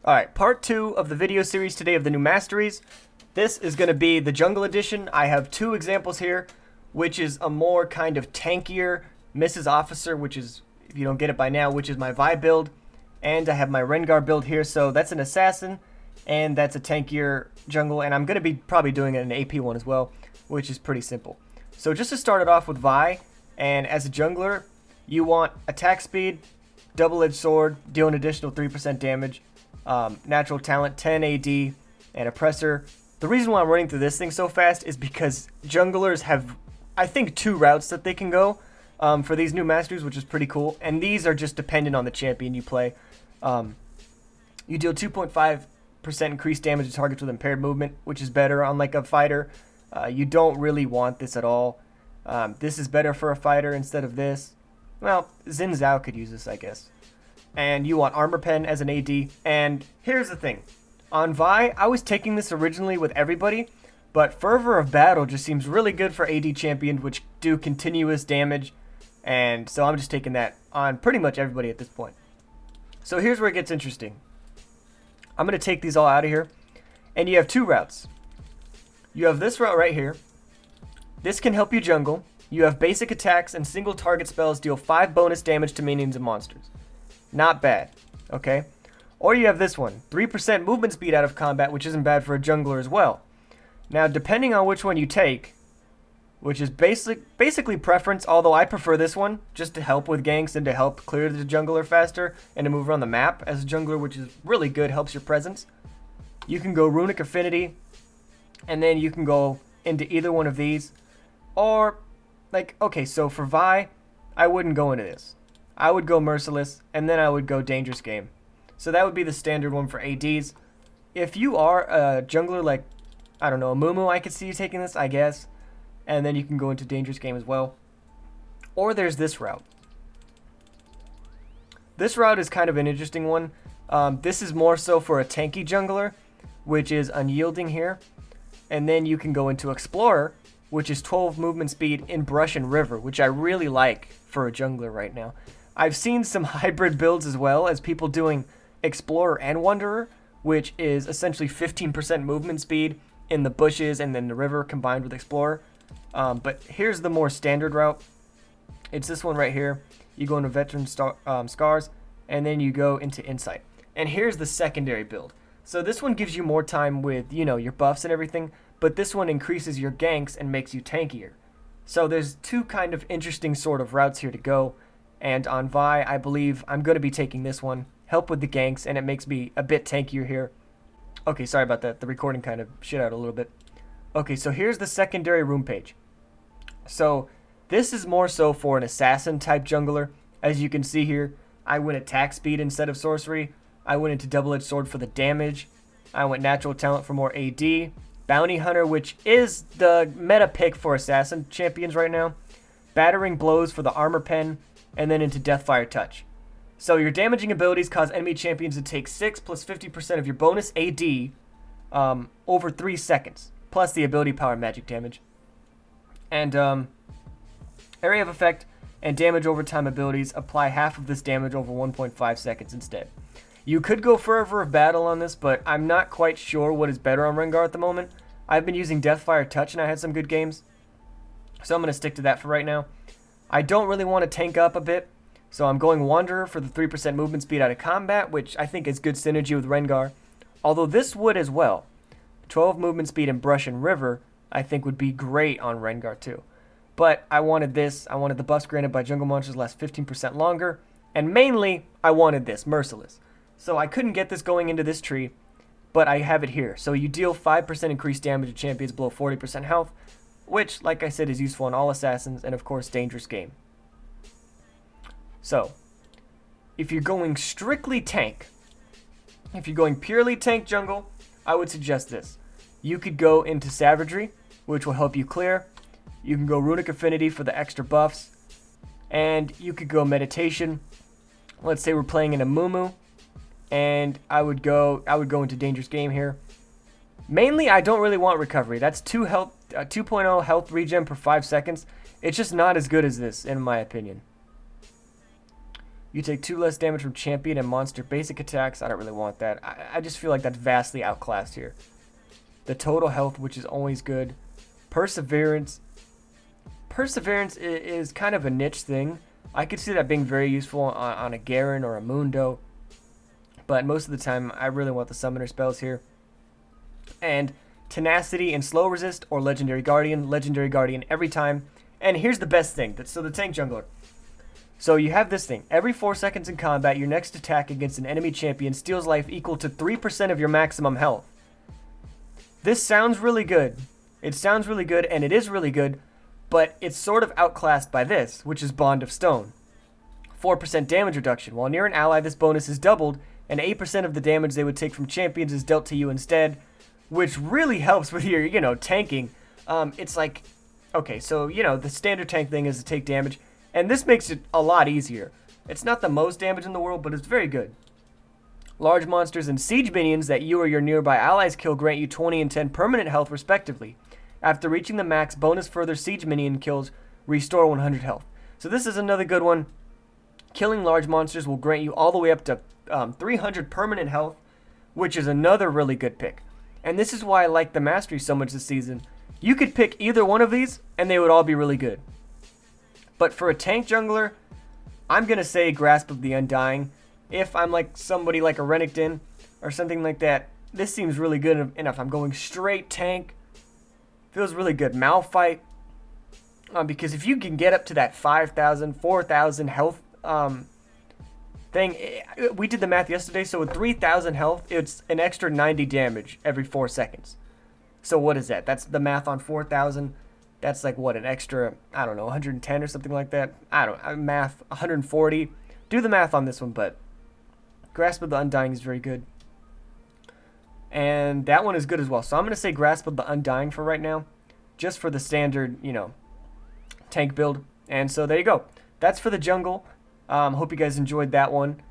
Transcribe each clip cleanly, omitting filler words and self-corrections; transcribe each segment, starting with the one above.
Alright, part 2 of the video series today of the new Masteries. This is going to be the Jungle Edition. I have two examples here, which is a more kind of tankier Mrs. Officer, which is, if you don't get it by now, which is my Vi build. And I have my Rengar build here, so that's an Assassin, and that's a tankier jungle, and I'm going to be probably doing an AP one as well, which is pretty simple. So just to start it off with Vi, and as a jungler, you want attack speed, double-edged sword, deal an additional 3% damage, natural talent, 10 AD, and oppressor. The reason why I'm running through this thing so fast is because junglers have, I think, two routes that they can go for these new masters, which is pretty cool. And these are just dependent on the champion you play. You deal 2.5% increased damage to targets with impaired movement, which is better on like a fighter. You don't really want this at all. This is better for a fighter instead of this. Well, Xin Zhao could use this, I guess. And you want Armor Pen as an AD. And here's the thing. On Vi, I was taking this originally with everybody, but Fervor of Battle just seems really good for AD champions, which do continuous damage. And so I'm just taking that on pretty much everybody at this point. So here's where it gets interesting. I'm going to take these all out of here. And you have two routes. You have this route right here. This can help you jungle. You have basic attacks and single target spells deal 5 bonus damage to minions and monsters. Not bad, okay? Or you have this one, 3% movement speed out of combat, which isn't bad for a jungler as well. Now, depending on which one you take, which is basically preference, although I prefer this one, just to help with ganks and to help clear the jungler faster and to move around the map as a jungler, which is really good, helps your presence. You can go Runic Affinity, and then you can go into either one of these. Or, like, okay, so for Vi, I wouldn't go into this. I would go Merciless, and then I would go Dangerous Game. So that would be the standard one for ADs. If you are a jungler like, I don't know, Mumu, I could see you taking this, I guess. And then you can go into Dangerous Game as well. Or there's this route. This route is kind of an interesting one. This is more so for a tanky jungler, which is Unyielding here. And then you can go into Explorer, which is 12 movement speed in Brush and River, which I really like for a jungler right now. I've seen some hybrid builds as well, as people doing Explorer and Wanderer, which is essentially 15% movement speed in the bushes and then the river combined with Explorer. But here's the more standard route. It's this one right here. You go into Veteran Scars, and then you go into Insight. And here's the secondary build. So this one gives you more time with, you know, your buffs and everything, but this one increases your ganks and makes you tankier. So there's two kind of interesting sort of routes here to go. And on Vi, I believe I'm going to be taking this one. Help with the ganks, and it makes me a bit tankier here. Okay, sorry about that. The recording kind of shit out a little bit. Okay, so here's the secondary room page. So this is more so for an assassin type jungler. As you can see here, I went attack speed instead of sorcery. I went into double-edged sword for the damage. I went natural talent for more AD. Bounty Hunter, which is the meta pick for assassin champions right now. Battering Blows for the armor pen. And then into Deathfire Touch. So your damaging abilities cause enemy champions to take 6 plus 50% of your bonus AD over 3 seconds. Plus the ability power magic damage. And area of effect and damage over time abilities apply half of this damage over 1.5 seconds instead. You could go Fervor of Battle on this, but I'm not quite sure what is better on Rengar at the moment. I've been using Deathfire Touch and I had some good games. So I'm going to stick to that for right now. I don't really want to tank up a bit, so I'm going Wanderer for the 3% movement speed out of combat, which I think is good synergy with Rengar. Although this would as well. 12 movement speed in Brush and River, I think would be great on Rengar too. But I wanted this. I wanted the buffs granted by jungle monsters last 15% longer. And mainly, I wanted this, Merciless. So I couldn't get this going into this tree, but I have it here. So you deal 5% increased damage to champions below 40% health, which, like I said, is useful on all assassins, and of course, Dangerous Game. So, if you're going strictly tank, if you're going purely tank jungle, I would suggest this. You could go into Savagery, which will help you clear. You can go Runic Affinity for the extra buffs. And you could go Meditation. Let's say we're playing in a Mumu, and I would go into Dangerous Game here. Mainly, I don't really want Recovery. That's 2.0 health regen per 5 seconds. It's just not as good as this, in my opinion. You take 2 less damage from champion and monster basic attacks. I don't really want that. I just feel like that's vastly outclassed here. The total health, which is always good. Perseverance. Perseverance is kind of a niche thing. I could see that being very useful on a Garen or a Mundo. But most of the time, I really want the summoner spells here. And tenacity and slow resist or legendary guardian every time. And here's the best thing. So the tank jungler. So you have this thing. Every 4 seconds in combat, your next attack against an enemy champion steals life equal to 3% of your maximum health. This sounds really good. It sounds really good, and it is really good, but it's sort of outclassed by this, which is Bond of Stone. 4% damage reduction. While near an ally, this bonus is doubled, and 8% of the damage they would take from champions is dealt to you instead, which really helps with your, tanking. It's like, okay, so, the standard tank thing is to take damage, and this makes it a lot easier. It's not the most damage in the world, but it's very good. Large monsters and siege minions that you or your nearby allies kill grant you 20 and 10 permanent health respectively. After reaching the max, bonus further siege minion kills restore 100 health. So this is another good one. Killing large monsters will grant you all the way up to 300 permanent health, which is another really good pick. And this is why I like the Masteries so much this season. You could pick either one of these, and they would all be really good. But for a tank jungler, I'm going to say Grasp of the Undying. If I'm like somebody like a Renekton or something like that, this seems really good enough. I'm going straight tank. Feels really good. Malphite. Because if you can get up to that 5,000, 4,000 health thing, we did the math yesterday, so with 3,000 health, it's an extra 90 damage every 4 seconds. So what is that? That's the math on 4,000. That's like, what, an extra, I don't know, 110 or something like that? I don't know, math, 140. Do the math on this one, but Grasp of the Undying is very good. And that one is good as well. So I'm going to say Grasp of the Undying for right now, just for the standard, tank build. And so there you go. That's for the jungle. Hope you guys enjoyed that one.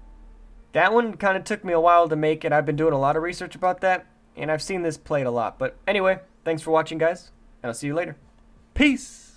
That one kind of took me a while to make, and I've been doing a lot of research about that, and I've seen this played a lot. But anyway, thanks for watching, guys, and I'll see you later. Peace!